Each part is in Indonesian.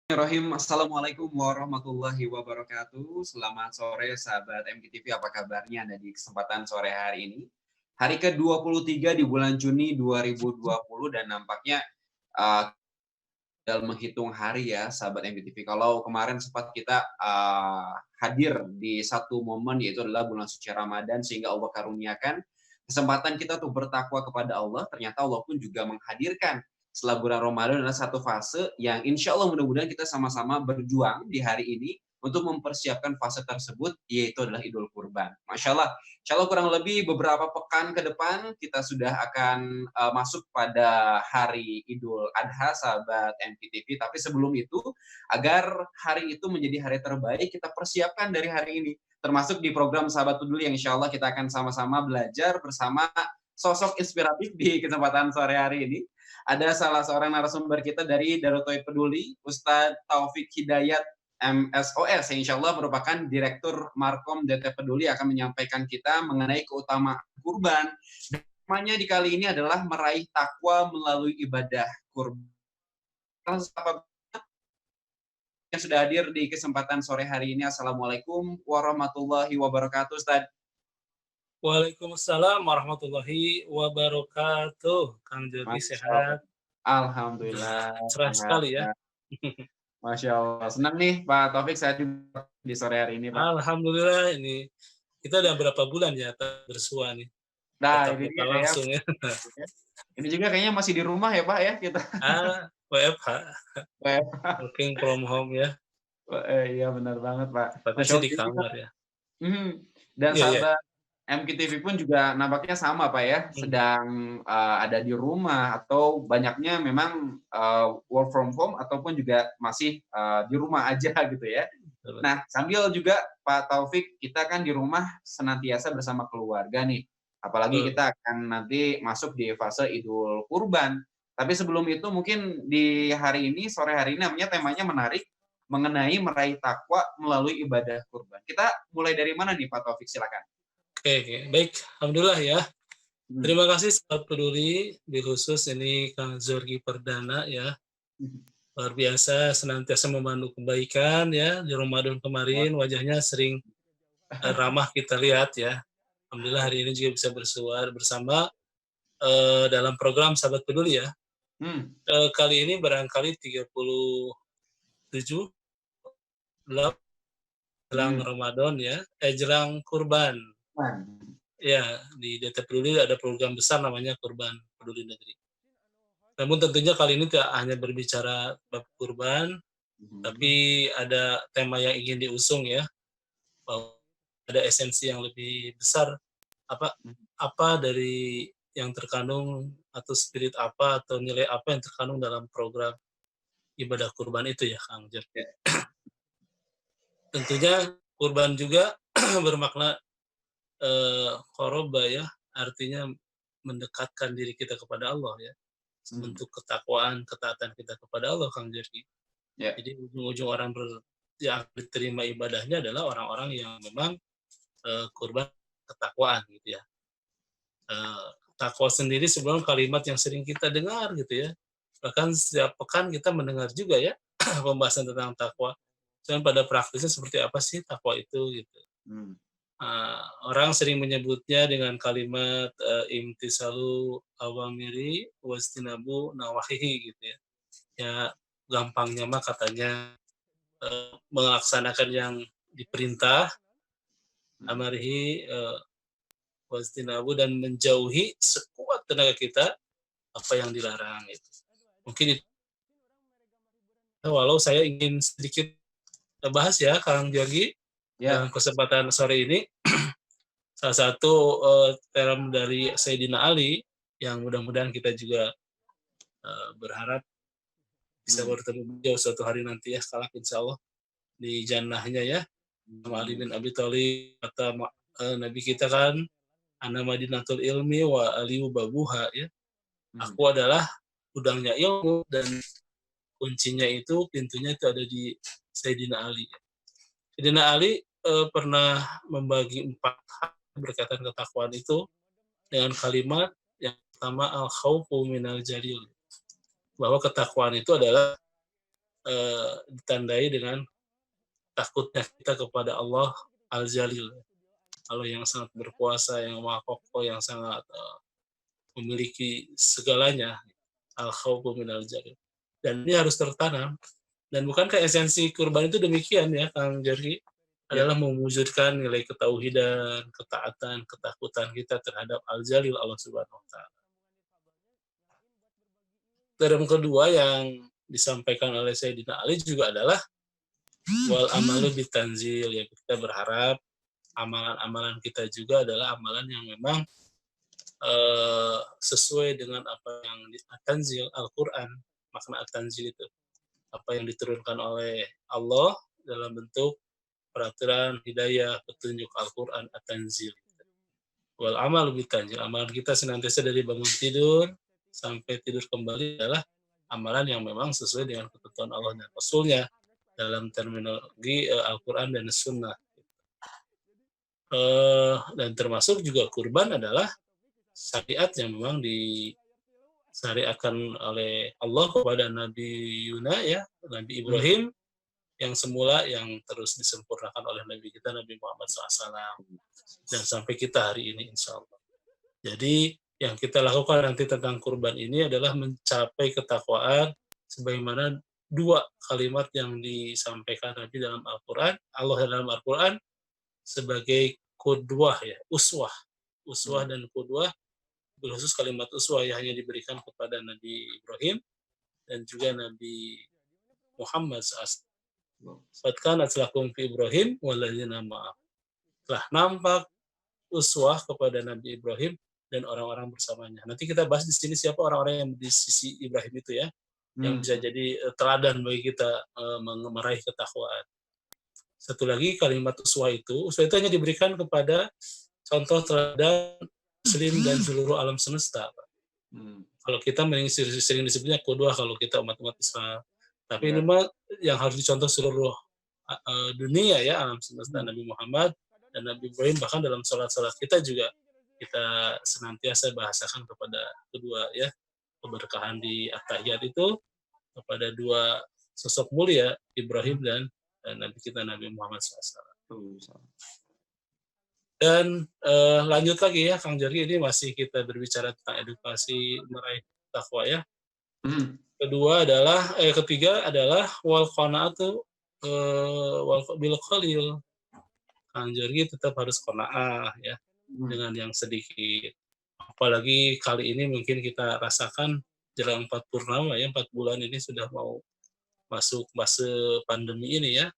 Bismillahirrahmanirrahim. Assalamualaikum warahmatullahi wabarakatuh. Selamat sore sahabat MKTV, apa kabarnya Anda di kesempatan sore hari ini? Hari ke-23 di bulan Juni 2020 dan nampaknya uh, dalam menghitung hari ya sahabat MKTV. Kalau kemarin sempat kita hadir di satu momen yaitu adalah bulan suci Ramadan sehingga Allah karuniakan kesempatan kita untuk bertakwa kepada Allah, ternyata Allah pun juga menghadirkan setelah bulan Ramadan adalah satu fase yang insya Allah mudah-mudahan kita sama-sama berjuang di hari ini untuk mempersiapkan fase tersebut, yaitu adalah Idul Kurban. Masya Allah, insya Allah kurang lebih beberapa pekan ke depan kita sudah akan masuk pada hari Idul Adha, sahabat MKTV. Tapi sebelum itu, agar hari itu menjadi hari terbaik, kita persiapkan dari hari ini. Termasuk di program Sahabat Peduli yang insya Allah kita akan sama-sama belajar bersama sosok inspiratif di kesempatan sore hari ini. Ada salah seorang narasumber kita dari Darut Tauhid Peduli, Ustadz Taufik Hidayat MSOS, yang insya Allah merupakan Direktur Markom DT Peduli, akan menyampaikan kita mengenai keutamaan kurban. Temanya di kali ini adalah meraih takwa melalui ibadah kurban. Yang sudah hadir di kesempatan sore hari ini, Assalamualaikum warahmatullahi wabarakatuh, Ustadz. Waalaikumsalam warahmatullahi wabarakatuh. Kang Jody sehat? Alhamdulillah. Cerah sekali ya. Masya Allah. Senang nih Pak Taufik saya di sore hari ini, Pak. Alhamdulillah, ini kita udah berapa bulan ya bersua nih. Nah, ini dia langsung ya. Ini juga kayaknya masih di rumah ya Pak ya kita. WFH. Working from home ya. Iya benar banget Pak. Masih di kamar ya. Dan sahabat MKTV pun juga nampaknya sama Pak ya, sedang ada di rumah atau banyaknya memang work from home ataupun juga masih di rumah aja gitu ya. Nah, sambil juga Pak Taufik, kita kan di rumah senantiasa bersama keluarga nih. Apalagi kita akan nanti masuk di fase Idul Kurban. Tapi sebelum itu mungkin di hari ini, sore hari ini namanya temanya menarik, mengenai meraih takwa melalui ibadah kurban. Kita mulai dari mana nih Pak Taufik, silakan. Oke, baik. Alhamdulillah ya. Terima kasih Sahabat Peduli, di khusus ini Kang Zorgi Perdana ya. Luar biasa, senantiasa memandu kebaikan ya. Di Ramadan kemarin wajahnya sering ramah kita lihat ya. Alhamdulillah hari ini juga bisa bersuara bersama dalam program Sahabat Peduli ya. Kali ini barangkali 37 jelang Ramadan ya, jelang kurban. Ya, di DT Peduli ada program besar namanya Kurban Peduli Negeri. Namun tentunya kali ini tidak hanya berbicara bab kurban, tapi ada tema yang ingin diusung ya, bahwa ada esensi yang lebih besar, apa dari yang terkandung atau spirit apa atau nilai apa yang terkandung dalam program ibadah kurban itu ya, Kang Jer. Tentunya kurban juga bermakna qoroba ya, artinya mendekatkan diri kita kepada Allah ya, bentuk ketakwaan, ketaatan kita kepada Allah, Kang Jerki. Jadi ujung-ujung orang yang diterima ibadahnya adalah orang-orang yang memang kurban ketakwaan gitu ya. Takwa sendiri sebelum kalimat yang sering kita dengar gitu ya. Bahkan setiap pekan kita mendengar juga ya pembahasan tentang takwa. Cuman pada praktisnya seperti apa sih takwa itu gitu. Orang sering menyebutnya dengan kalimat imtisalu awamiri wastinabu nawahihi gitu ya. Ya gampangnya mah katanya melaksanakan yang diperintah amarihi wastinabu dan menjauhi sekuat tenaga kita apa yang dilarang itu. Mungkin itu walau saya ingin sedikit bahas ya Kang Jorgi dalam kesempatan sore ini salah satu term dari Sayyidina Ali yang mudah-mudahan kita juga berharap bisa bertemu beliau suatu hari nanti ya, kelak insya Allah di jannahnya ya. Ali bin Abi Thalib, kata Nabi kita kan, ana madinatul ilmi wa aliyu babuha ya. Aku adalah gudangnya ilmu dan kuncinya itu, pintunya itu ada di Sayyidina Ali. Sayyidina Ali pernah membagi 4 hal berkaitan ketakwaan itu dengan kalimat yang pertama al-khawfu minal jalil, bahwa ketakwaan itu adalah ditandai dengan takutnya kita kepada Allah Al-Jalil, Allah yang sangat berkuasa, yang maha kokoh, yang sangat memiliki segalanya, al-khawfu minal jalil. Dan ini harus tertanam. Dan bukankah esensi kurban itu demikian ya, Kang Jerry? Ya. Adalah mewujudkan nilai ketauhidan, ketaatan, ketakutan kita terhadap Al-Jalil, Allah Subhanahu wa taala. Term kedua yang disampaikan oleh Sayyidina Ali juga adalah wal amalu bitanzil, ya kita berharap amalan-amalan kita juga adalah amalan yang memang sesuai dengan apa yang tanzil Al-Qur'an, makna at-tanzil itu apa yang diturunkan oleh Allah dalam bentuk peraturan, hidayah, petunjuk Al-Qur'an at-tanzil. Wal amal bitanzil, amalan kita senantiasa dari bangun tidur sampai tidur kembali adalah amalan yang memang sesuai dengan ketentuan Allah dan Rasulnya dalam terminologi Al-Quran dan Sunnah. Dan termasuk juga kurban adalah syariat yang memang disyariatkan oleh Allah kepada Nabi Yuna, ya, Nabi Ibrahim, yang semula yang terus disempurnakan oleh Nabi kita Nabi Muhammad SAW dan sampai kita hari ini insya Allah. Jadi yang kita lakukan nanti tentang kurban ini adalah mencapai ketakwaan sebagaimana dua kalimat yang disampaikan Nabi dalam Al-Quran, Allah dalam Al-Quran sebagai qudwah, ya, uswah dan qudwah, khusus kalimat uswah yang hanya diberikan kepada Nabi Ibrahim dan juga Nabi Muhammad SAW. Fatkan aslakum fi Ibrahim waladzina ma'ah. Telah nampak uswah kepada Nabi Ibrahim dan orang-orang bersamanya. Nanti kita bahas di sini siapa orang-orang yang di sisi Ibrahim itu, ya, yang bisa jadi teladan bagi kita meraih ketakwaan. Satu lagi kalimat uswah itu hanya diberikan kepada contoh teladan Muslim dan seluruh alam semesta. Kalau kita sering disebutnya qudwah kalau kita umat-umat Islam. Tapi ini mah yang harus dicontoh seluruh dunia, ya, alam semesta. Nabi Muhammad dan Nabi Ibrahim, bahkan dalam sholat-sholat kita juga kita senantiasa bahasakan kepada kedua, ya, keberkahan di at-tahiyat itu kepada dua sosok mulia, Ibrahim dan Nabi kita Nabi Muhammad SAW. Dan lanjut lagi, ya, Kang Jerry, ini masih kita berbicara tentang edukasi meraih takwa, ya. Ketiga adalah wal qanaatu wal bil qalil. Kang Jerry tetap harus qanaah, ya, dengan yang sedikit. Apalagi kali ini mungkin kita rasakan jelang 4 purnama, ya, 4 bulan ini sudah mau masuk fase pandemi ini, ya.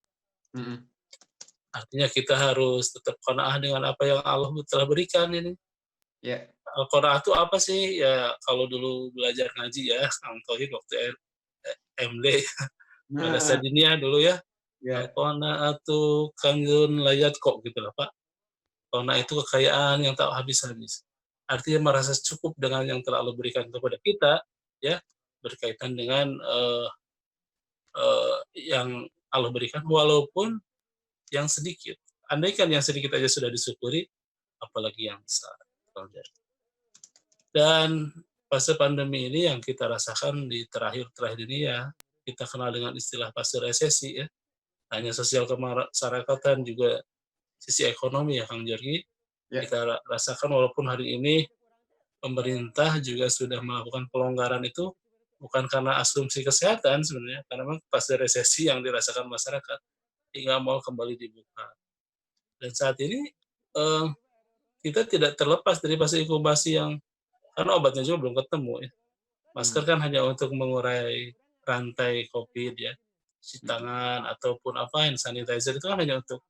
Artinya kita harus tetap qanaah dengan apa yang Allah telah berikan ini. Ya. Qanaah itu apa sih? Ya, kalau dulu belajar ngaji, ya, Kang Tauhid waktu MD pada Sardinia dulu, ya. Qanaatu kanzun layat kok gitu lah, Pak. Qanaah itu kekayaan yang tak habis-habis. Artinya merasa cukup dengan yang telah Allah berikan kepada kita, ya, berkaitan dengan yang Allah berikan walaupun yang sedikit. Andaikan yang sedikit aja sudah disyukuri, apalagi yang besar. Dan fase pandemi ini yang kita rasakan di terakhir-terakhir ini, ya, kita kenal dengan istilah fase resesi, ya. Hanya sosial kemasyarakatan juga sisi ekonomi, ya, Kang Jerry. Ya. Kita rasakan walaupun hari ini pemerintah juga sudah melakukan pelonggaran itu bukan karena asumsi kesehatan sebenarnya, karena memang fase resesi yang dirasakan masyarakat hingga mal kembali dibuka. Dan saat ini kita tidak terlepas dari fase inkubasi yang karena obatnya juga belum ketemu, ya. Masker kan hanya untuk mengurai rantai COVID, ya. Cuci tangan ataupun hand sanitizer itu kan hanya untuk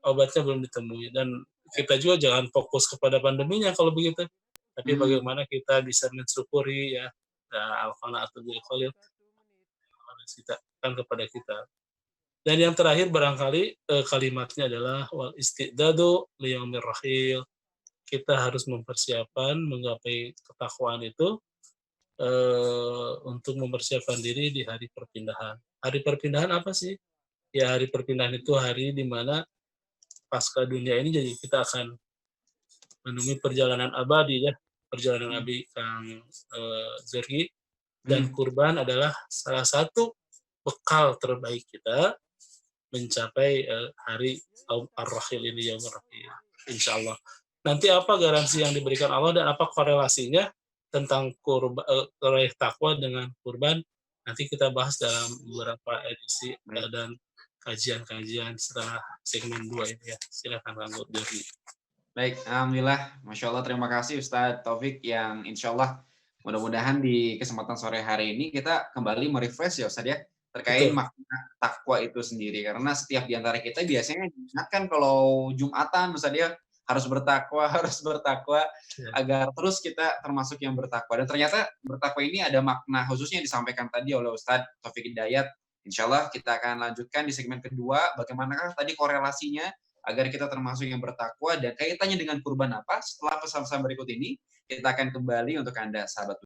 obatnya belum ditemui. Dan kita juga jangan fokus kepada pandeminya kalau begitu. Tapi bagaimana kita bisa mensyukuri, ya, al-qanaatu bil qalil kepada kita. Dan yang terakhir barangkali kalimatnya adalah wal istidadu liyaumir rahil. Kita harus mempersiapkan menggapai ketakwaan itu untuk mempersiapkan diri di hari perpindahan. Hari perpindahan apa sih? Ya, hari perpindahan itu hari di mana pasca dunia ini jadi kita akan menemui perjalanan abadi, ya, perjalanan Nabi Kang Jerry. Dan kurban adalah salah satu bekal terbaik kita mencapai hari Ar-Rahil ini, Yaumur Rahil. Insya Allah. Nanti apa garansi yang diberikan Allah dan apa korelasinya tentang raih takwa dengan kurban? Nanti kita bahas dalam beberapa edisi dan kajian-kajian setelah segmen 2 ini ya. Silakan Kang Jody. Baik, alhamdulillah, masya Allah, terima kasih Ustadz Taufik yang insya Allah mudah-mudahan di kesempatan sore hari ini kita kembali merefresh ya Ustadz ya terkait Betul. makna takwa itu sendiri, karena setiap di antara kita biasanya diingatkan kalau Jumatan Ustadz ya harus bertakwa Ya. agar terus kita termasuk yang bertakwa, dan ternyata bertakwa ini ada makna khususnya yang disampaikan tadi oleh Ustadz Taufik Hidayat. Insya Allah kita akan lanjutkan di segmen kedua, bagaimanakah tadi korelasinya agar kita termasuk yang bertakwa dan kaitannya dengan kurban apa. Setelah pesan-pesan berikut ini, kita akan kembali untuk Anda, sahabat